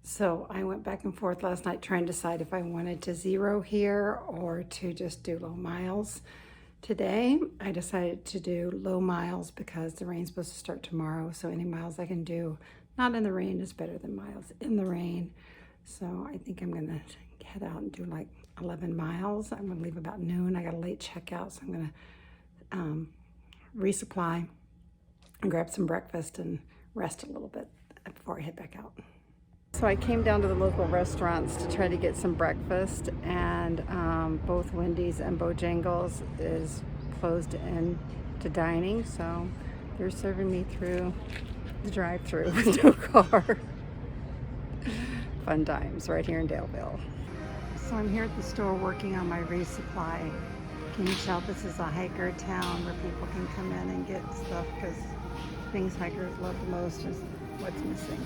So I went back and forth last night trying to decide if I wanted to zero here or to just do low miles. Today, I decided to do low miles because the rain's supposed to start tomorrow. So any miles I can do, not in the rain, is better than miles in the rain. So I think I'm gonna head out and do like 11 miles. I'm gonna leave about noon. I got a late checkout, so I'm gonna resupply and grab some breakfast and rest a little bit before I head back out. So I came down to the local restaurants to try to get some breakfast, and both Wendy's and Bojangles is closed in to dining, so they're serving me through the drive-thru with no car. Fun times right here in Daleville. So I'm here at the store working on my resupply. Can you tell this is a hiker town where people can come in and get stuff, because things hikers love the most is what's missing.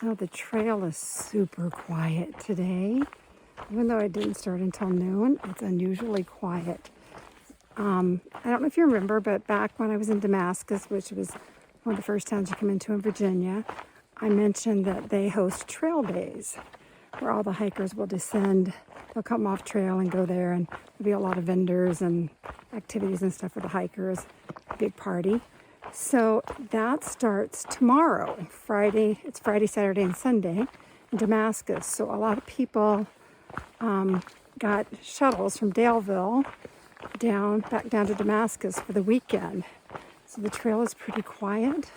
So the trail is super quiet today. Even though I didn't start until noon, it's unusually quiet. I don't know if you remember, but back when I was in Damascus, which was one of the first towns you come into in Virginia, I mentioned that they host trail days where all the hikers will descend. They'll come off trail and go there, and there'll be a lot of vendors and activities and stuff for the hikers. Big party. So that starts tomorrow, Friday. It's Friday, Saturday, and Sunday in Damascus. So a lot of people got shuttles from Daleville back down to Damascus for the weekend. So the trail is pretty quiet,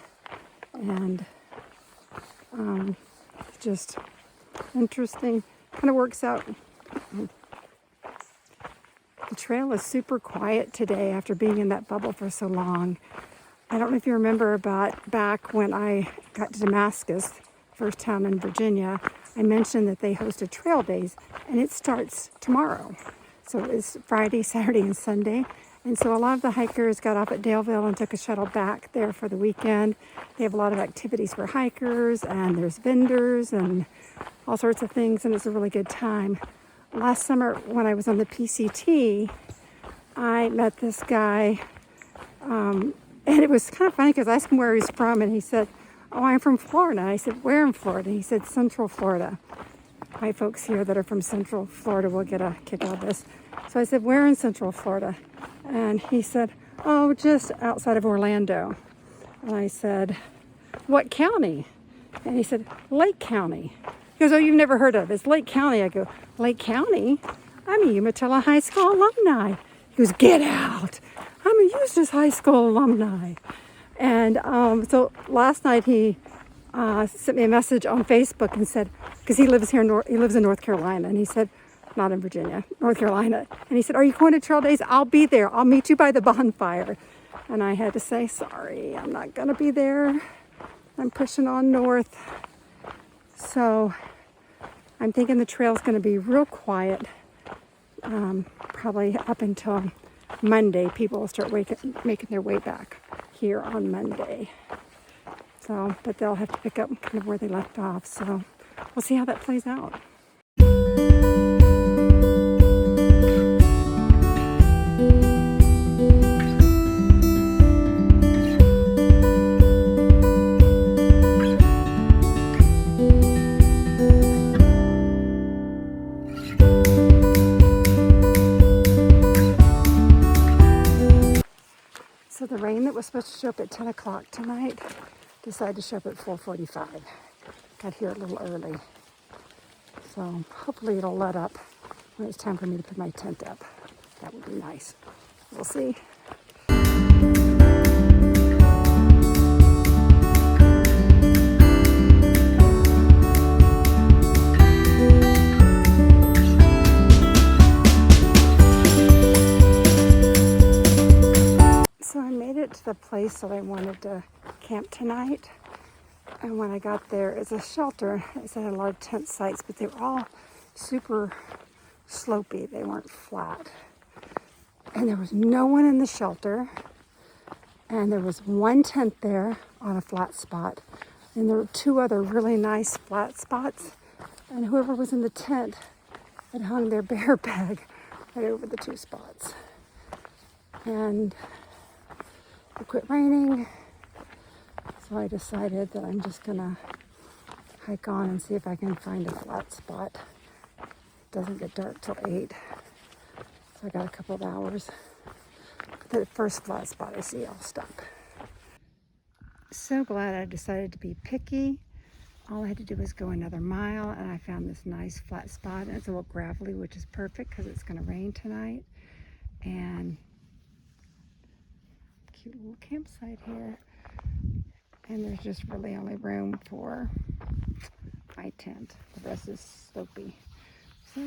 and it's just interesting. Kind of works out. The trail is super quiet today after being in that bubble for so long. I don't know if you remember, but back when I got to Damascus, first town in Virginia, I mentioned that they hosted trail days, and it starts tomorrow. So it's Friday, Saturday, and Sunday. And so a lot of the hikers got off at Daleville and took a shuttle back there for the weekend. They have a lot of activities for hikers, and there's vendors and all sorts of things, and it's a really good time. Last summer when I was on the PCT, I met this guy, and it was kind of funny because I asked him where he's from, and he said, "Oh, I'm from Florida." I said, "Where in Florida?" He said, "Central Florida." My folks here that are from Central Florida will get a kick out of this. So I said, "Where in Central Florida?" And he said, "Oh, just outside of Orlando." And I said, "What county?" And he said, "Lake County." He goes, "Oh, you've never heard of it. It's Lake County." I go, "Lake County? I'm a Umatilla High School alumni." He goes, "Get out. I'm a Eustis High School alumni." And so last night he sent me a message on Facebook and said, because he lives here, he lives in North Carolina, and he said, not in Virginia, North Carolina. And he said, "Are you going to trail days?" "I'll be there. I'll meet you by the bonfire." And I had to say, "Sorry, I'm not going to be there. I'm pushing on north." So I'm thinking the trail's going to be real quiet, probably up until Monday. People will start making their way back here on Monday. So, but they'll have to pick up kind of where they left off. So we'll see how that plays out. So the rain that was supposed to show up at 10 o'clock tonight decided to show up at 4:45. Got here a little early. So hopefully it'll let up when it's time for me to put my tent up. That would be nice. We'll see. it to the place that I wanted to camp tonight. And when I got there, it's a shelter. It had a lot of tent sites, but they were all super slopey. They weren't flat. And there was no one in the shelter. And there was one tent there on a flat spot. And there were two other really nice flat spots. And whoever was in the tent had hung their bear bag right over the two spots. And it quit raining. So I decided that I'm just gonna hike on and see if I can find a flat spot. It doesn't get dark till 8. So I got a couple of hours. The first flat spot I see, I'll stop. So glad I decided to be picky. All I had to do was go another mile, and I found this nice flat spot. And it's a little gravelly, which is perfect because it's going to rain tonight. And cute little campsite here. And there's just really only room for my tent. The rest is slopey. So,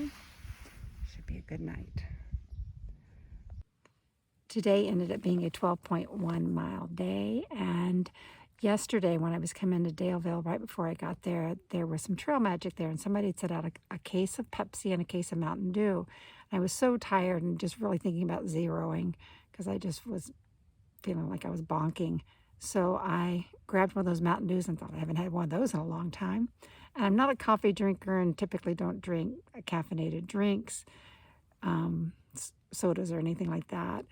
should be a good night. Today ended up being a 12.1 mile day, and yesterday when I was coming to Daleville, right before I got there, there was some trail magic there, and somebody had set out a case of Pepsi and a case of Mountain Dew. And I was so tired and just really thinking about zeroing because I just was feeling like I was bonking. So I grabbed one of those Mountain Dews and thought I haven't had one of those in a long time. And I'm not a coffee drinker and typically don't drink caffeinated drinks, sodas or anything like that.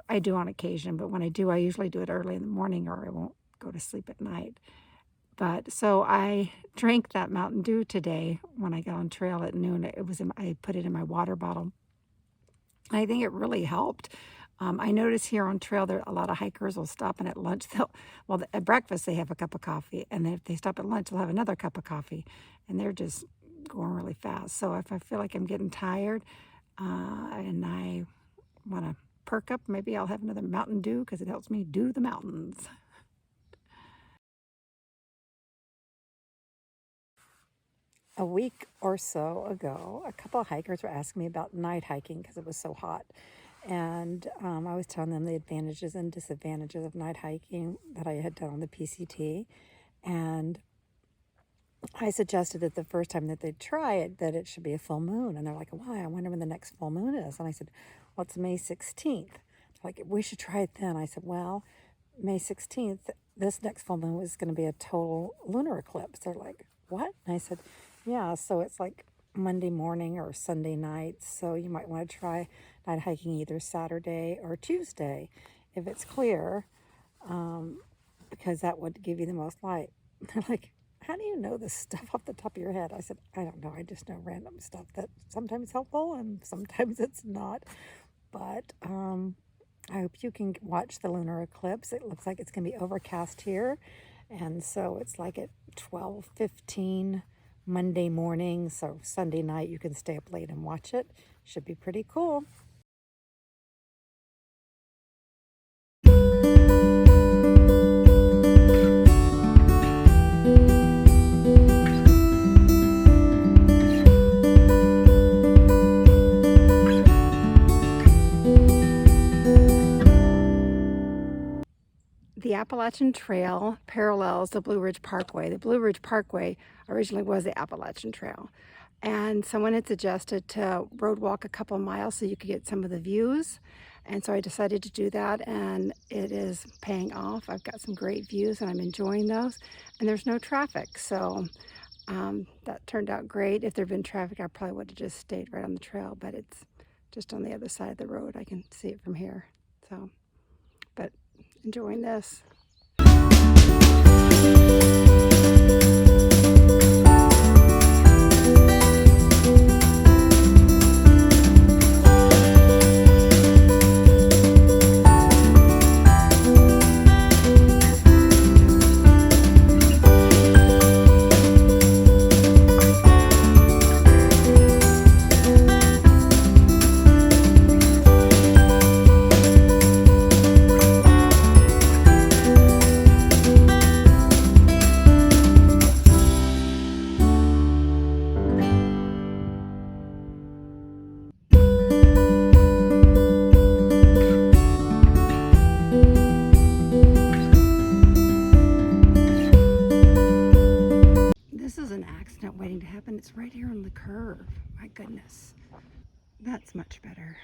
I do on occasion, but when I do, I usually do it early in the morning or I won't go to sleep at night. But so I drank that Mountain Dew today when I got on trail at noon. I put it in my water bottle. I think it really helped. I notice here on trail there a lot of hikers will stop, and at lunch at breakfast they have a cup of coffee, and then if they stop at lunch they'll have another cup of coffee, and they're just going really fast. So if I feel like I'm getting tired and I want to perk up, maybe I'll have another Mountain Dew because it helps me do the mountains. A week or so ago, a couple of hikers were asking me about night hiking because it was so hot. And I was telling them the advantages and disadvantages of night hiking that I had done on the PCT. And I suggested that the first time that they'd try it, that it should be a full moon. And they're like, why? I wonder when the next full moon is. And I said, well, it's May 16th. They're like, we should try it then. I said, well, May 16th, this next full moon is going to be a total lunar eclipse. They're like, what? And I said, yeah, so it's like Monday morning or Sunday night. So you might want to try night hiking either Saturday or Tuesday if it's clear, because that would give you the most light. They're like, how do you know this stuff off the top of your head? I said, I don't know. I just know random stuff that's sometimes helpful and sometimes it's not. But I hope you can watch the lunar eclipse. It looks like it's going to be overcast here. And so it's like at 12:15 Monday morning. So Sunday night you can stay up late and watch it. Should be pretty cool. The Appalachian Trail parallels the Blue Ridge Parkway. The Blue Ridge Parkway originally was the Appalachian Trail. And someone had suggested to road walk a couple of miles so you could get some of the views. And so I decided to do that, and it is paying off. I've got some great views and I'm enjoying those. And there's no traffic, so that turned out great. If there'd been traffic, I probably would have just stayed right on the trail, but it's just on the other side of the road. I can see it from here. So, but enjoying this. goodness. That's much better.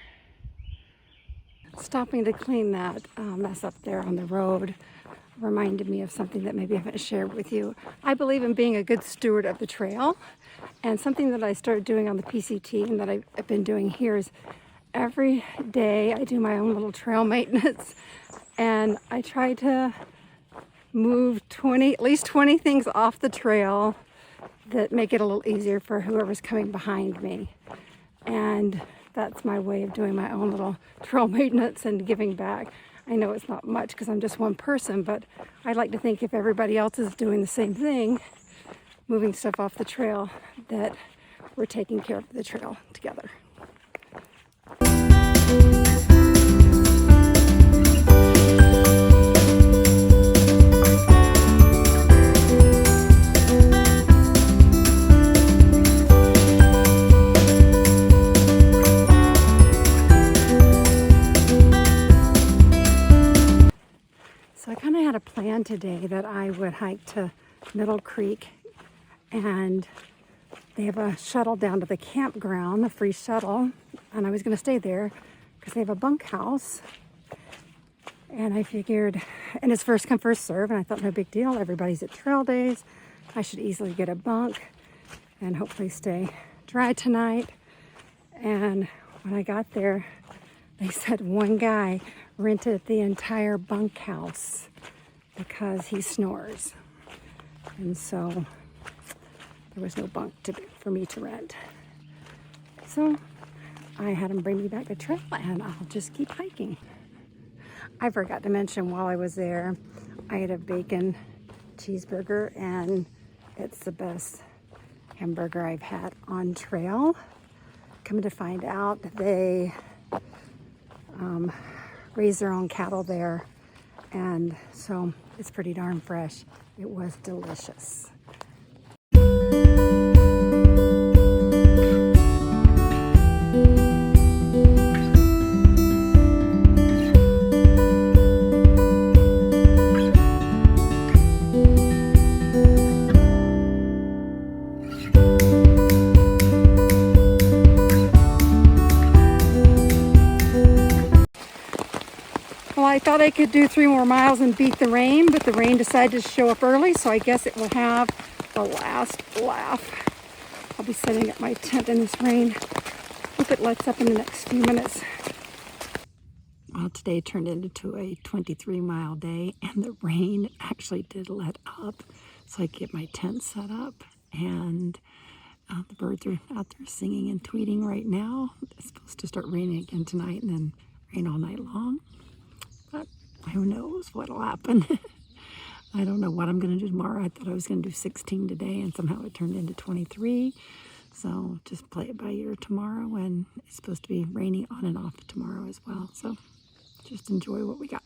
Stopping to clean that mess up there on the road reminded me of something that maybe I haven't shared with you. I believe in being a good steward of the trail, and something that I started doing on the PCT and that I've been doing here is every day I do my own little trail maintenance, and I try to move at least 20 things off the trail that make it a little easier for whoever's coming behind me. And that's my way of doing my own little trail maintenance and giving back. I know it's not much because I'm just one person, but I like to think if everybody else is doing the same thing, moving stuff off the trail, that we're taking care of the trail together. So I kind of had a plan today that I would hike to Middle Creek, and they have a shuttle down to the campground, a free shuttle, and I was going to stay there because they have a bunkhouse. And I figured, and it's first come, first serve, and I thought no big deal. Everybody's at trail days. I should easily get a bunk and hopefully stay dry tonight. And when I got there, they said one guy rented the entire bunkhouse because he snores. And so there was no bunk for me to rent. So I had him bring me back to trail, and I'll just keep hiking. I forgot to mention while I was there, I had a bacon cheeseburger, and it's the best hamburger I've had on trail. Come to find out, they raise their own cattle there, and so it's pretty darn fresh. It was delicious. Well, I thought I could do 3 more miles and beat the rain, but the rain decided to show up early, so I guess it will have the last laugh. I'll be setting up my tent in this rain. Hope it lets up in the next few minutes. Well, today turned into a 23-mile day, and the rain actually did let up, so I could get my tent set up. And the birds are out there singing and tweeting right now. It's supposed to start raining again tonight and then rain all night long. But who knows what'll happen. I don't know what I'm going to do tomorrow. I thought I was going to do 16 today, and somehow it turned into 23. So just play it by ear tomorrow, and it's supposed to be raining on and off tomorrow as well. So just enjoy what we got.